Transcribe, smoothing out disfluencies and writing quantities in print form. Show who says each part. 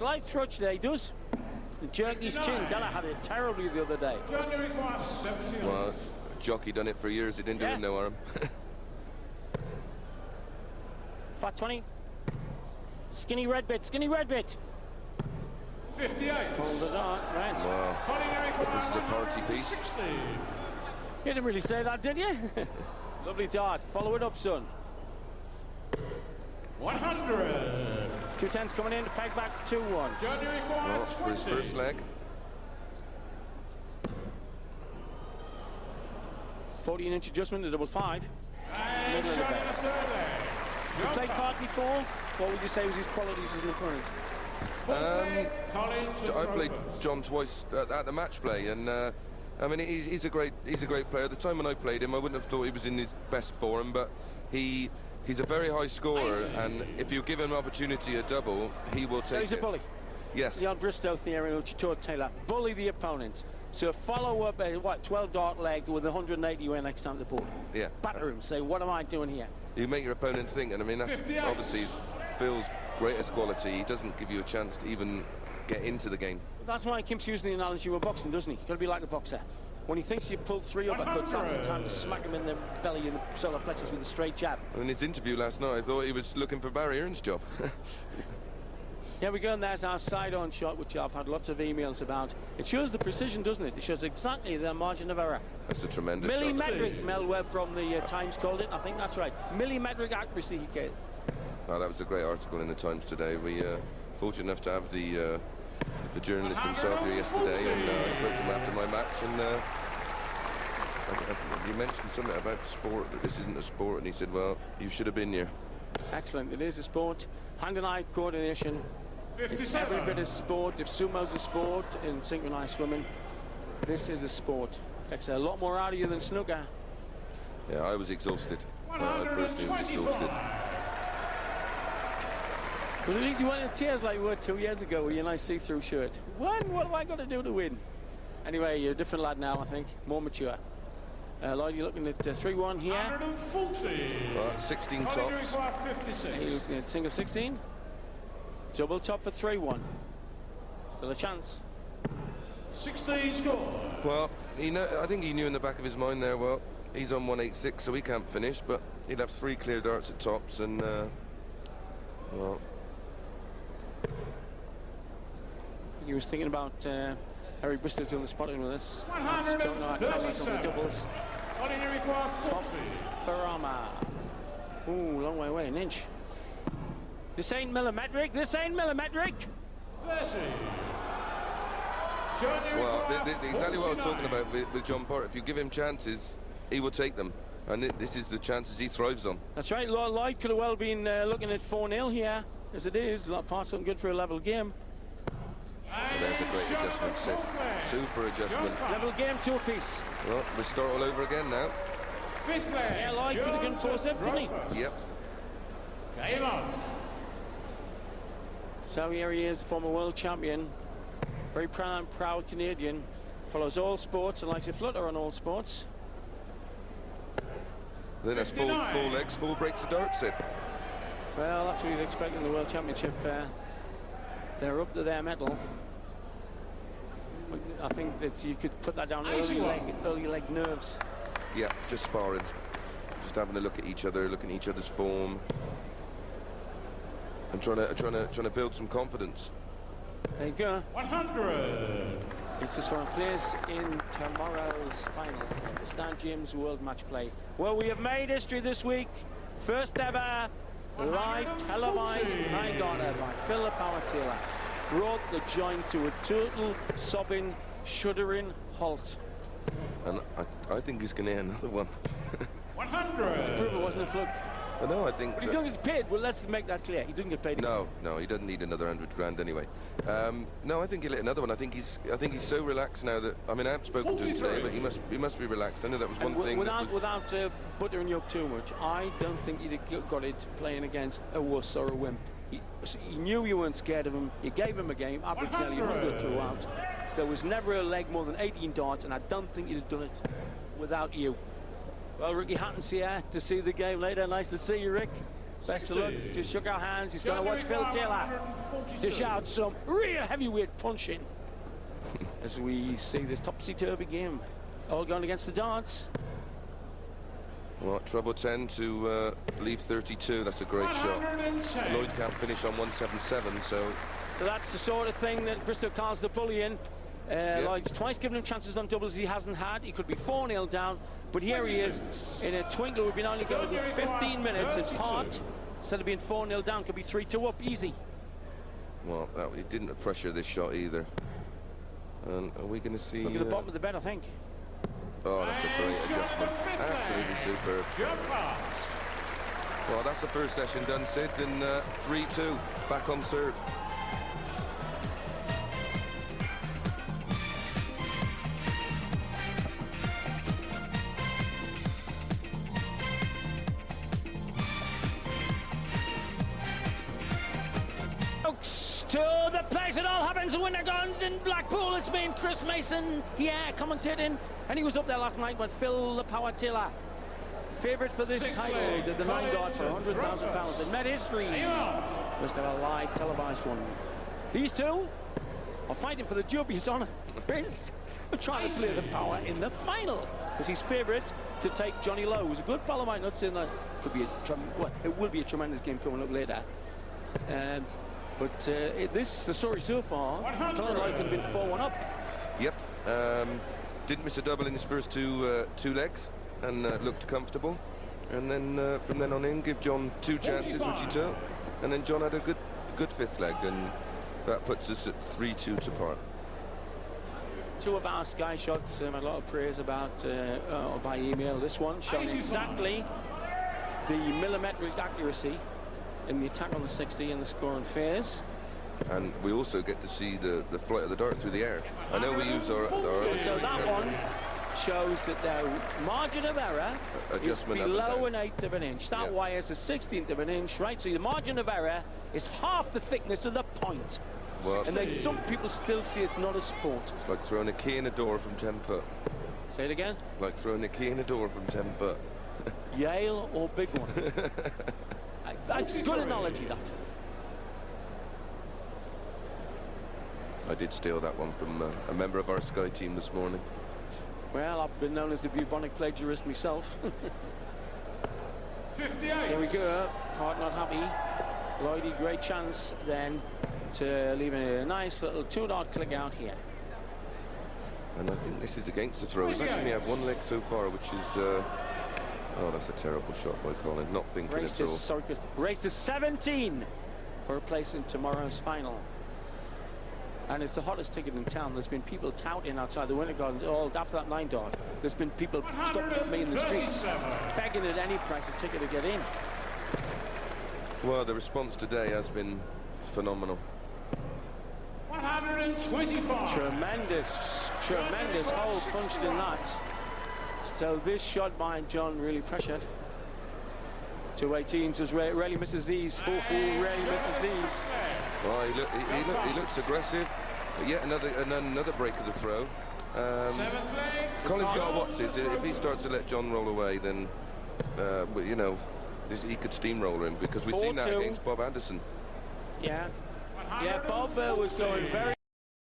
Speaker 1: Slight thrust there, he does. And jerked his chin. Della had it terribly the other day.
Speaker 2: Well, jockey done it for years, he didn't do him no harm.
Speaker 1: Fat 20. Skinny red bit, skinny red bit.
Speaker 3: 58.
Speaker 1: Hold it on, right.
Speaker 2: Wow. This is a party piece.
Speaker 3: 60.
Speaker 1: You didn't really say that, did you? Lovely dart. Follow it up, son.
Speaker 3: 100.
Speaker 1: 210s coming in to peg back 2-1.
Speaker 2: Well, for his first leg.
Speaker 1: 14-inch adjustment to double 5. Middle of the bed. You played part before? What would you say was his qualities as an opponent?
Speaker 2: I played John twice at the match play, and I mean he's a great player. The time when I played him, I wouldn't have thought he was in his best form, but he's a very high scorer, and if you give him an opportunity a double, he will take it.
Speaker 1: So he's a bully.
Speaker 2: Yes.
Speaker 1: The old Bristow theory, which you taught Taylor. Bully the opponent. So follow up a 12 dart leg with 180 away next time to the board.
Speaker 2: Yeah.
Speaker 1: Batter him. Say, what am I doing here?
Speaker 2: You make your opponent think, and I mean that's obviously Phil's greatest quality. He doesn't give you a chance to even get into the game.
Speaker 1: That's why he keeps using the analogy with boxing, doesn't he? You've got to be like a boxer. When he thinks you've pulled 3 uppercuts, that's the time to smack him in the belly and the solar plexus with a straight jab.
Speaker 2: In his interview last night, I thought he was looking for Barry Earn's job.
Speaker 1: Here we go, and there's our side-on shot, which I've had lots of emails about. It shows the precision, doesn't it? It shows exactly the margin of error.
Speaker 2: That's a tremendous shot.
Speaker 1: Millimetric, Mel Webb from the Times called it. I think that's right. Millimetric accuracy, he gave.
Speaker 2: Oh, that was a great article in the Times today. We fortunate enough to have the journalist himself here yesterday, and I spoke to him after my match, and you mentioned something about sport, that this isn't a sport, and he said, well, you should have been here.
Speaker 1: Excellent. It is a sport. Hand and eye coordination.
Speaker 3: 57.
Speaker 1: It's every bit of sport. If sumo's a sport in synchronized swimming, this is a sport. Takes a lot more out of you than snooker.
Speaker 2: Yeah, I was exhausted. I personally was exhausted.
Speaker 1: But at least you weren't in tears like you were 2 years ago with your nice see-through shirt. What have I got to do to win? Anyway, you're a different lad now, I think. More mature. Lloyd, you're looking at 3-1 here.
Speaker 3: 140.
Speaker 2: Well, 16 tops.
Speaker 1: You're looking at single 16. Double top for 3-1. Still a chance.
Speaker 3: 16 score.
Speaker 2: Well, I think he knew in the back of his mind there, well, he's on 186, so he can't finish, but he'd have 3 clear darts at tops, and, well...
Speaker 1: I think he was thinking about Eric Bristol doing the spotting with us.
Speaker 3: 137.
Speaker 1: Doubles. Top Barama. Ooh, long way away, an inch. This ain't millimetric. This ain't millimetric.
Speaker 3: 30.
Speaker 2: Well, exactly what I was talking about with John Porter. If you give him chances, he will take them. And this is the chances he thrives on.
Speaker 1: That's right. Lloyd could have well been looking at 4-0 here. As it is, parts looking good for a level game.
Speaker 2: And there's a great adjustment, Sid. Super adjustment.
Speaker 1: Level game, 2-apiece.
Speaker 2: Well, we start all over again now.
Speaker 3: 5th leg.
Speaker 1: Yeah, Lloyd could have gone 4-7, couldn't he?
Speaker 2: Yep.
Speaker 3: Game on.
Speaker 1: So here he is, the former world champion. Very proud Canadian. Follows all sports and likes to flutter on all sports.
Speaker 2: Then that's 4 legs, 4 breaks of darts, Sid.
Speaker 1: Well, that's what you'd expect in the World Championship. They're up to their mettle. I think that you could put that down early leg nerves.
Speaker 2: Yeah, just sparring. Just having a look at each other, looking at each other's form. And trying to build some confidence.
Speaker 1: There you go.
Speaker 3: 100.
Speaker 1: It's just for a place in tomorrow's final of the Stan James World Match Play, where we have made history this week. First ever live televised high darter by Phil the Power Taylor brought the joint to a total sobbing, shuddering halt.
Speaker 2: And I think he's going to hit another one.
Speaker 3: 100.
Speaker 1: To prove it wasn't a fluke.
Speaker 2: No, I think...
Speaker 1: But he doesn't get paid. Well, let's make that clear. He doesn't get paid.
Speaker 2: No, he doesn't need another 100 grand anyway. No, I think he'll hit another one. I think he's so relaxed now that... I mean, I haven't spoken to him today, but he must be relaxed. I know that was one thing.
Speaker 1: Without buttering you up too much, I don't think he'd have got it playing against a wuss or a wimp. He knew you weren't scared of him. You gave him a game. I could tell you 100 throughout. There was never a leg more than 18 darts, and I don't think he'd have done it without you. Well, Ricky Hatton's here to see the game later. Nice to see you, Rick. Best of luck. Just shook our hands. He's going to watch Phil Taylor dish out some real heavyweight punching as we see this topsy-turvy game all going against the darts.
Speaker 2: Well, treble 10 to leave 32. That's a great shot. Lloyd can't finish on 177, so
Speaker 1: that's the sort of thing that Bristol calls the bully-in. Lloyd's twice given him chances on doubles he hasn't had. He could be 4-0 down, but here he is in a twinkle. We've been only going 15 minutes. It's part. Instead of being 4-0 down, could be 3-2 up easy.
Speaker 2: Well, he didn't pressure this shot either. And are we going to see?
Speaker 1: Look at the bottom of the bed, I think.
Speaker 2: Oh, that's a great adjustment. Absolutely superb. Well, that's the first session done, Sid, and 3-2 back on serve.
Speaker 1: To the place it all happens, the winner guns in Blackpool. It's been Chris Mason, commentating, and he was up there last night with Phil the Power Taylor, favourite for this title, did the 9 dart for £100,000 and met history. Must have a live televised one. These two are fighting for the Jubilees honour. Chris trying to play the Power in the final because he's favourite to take Johnny Lowe, who's a good fellow. Might not saying that could be it will be a tremendous game coming up later. But the story so far, Colin Lloyd could have been 4-1 up.
Speaker 2: Yep. Didn't miss a double in his first two legs and looked comfortable. And then from then on in, give John 2 chances, which he took. And then John had a good fifth leg, and that puts us at 3-2 to par. 2
Speaker 1: of our sky shots, a lot of praise about by email. This one showing exactly the millimetric accuracy in the attack on the 60 and the score on fares.
Speaker 2: And we also get to see the flight of the dart through the air. I know we use our
Speaker 1: so that one shows that the margin of error is below 1/8 of an inch. That wire is a 16th of an inch, right? So the margin of error is half the thickness of the point. Well, and some people still see it's not a sport.
Speaker 2: It's like throwing a key in a door from 10 foot.
Speaker 1: Say it again?
Speaker 2: Like throwing a key in a door from 10 foot.
Speaker 1: Yale or big one? That's a good analogy, that.
Speaker 2: I did steal that one from a member of our Sky team this morning.
Speaker 1: Well, I've been known as the bubonic plagiarist myself.
Speaker 3: 58.
Speaker 1: Here we go. Hart not happy. Lloydie, great chance then to leave a nice little 2 dart click out here.
Speaker 2: And I think this is against the throw. He's actually had 1 leg so far, which is oh, that's a terrible shot by Colin. Not thinking at all.
Speaker 1: Race to 17 for a place in tomorrow's final. And it's the hottest ticket in town. There's been people touting outside the Winter Gardens all after that 9 dart. There's been people stopping me in the streets, begging at any price a ticket to get in.
Speaker 2: Well, the response today has been phenomenal.
Speaker 3: 125.
Speaker 1: Tremendous hole punched in that. So this shot by John really pressured. 218 just rarely misses these. Rarely misses these.
Speaker 2: Well, he looks aggressive. Yet another break of the throw. Colin's got to watch this. If he starts to let John roll away, then you know, he could steamroller him, because we've seen that against Bob Anderson.
Speaker 1: Yeah, Bob was going very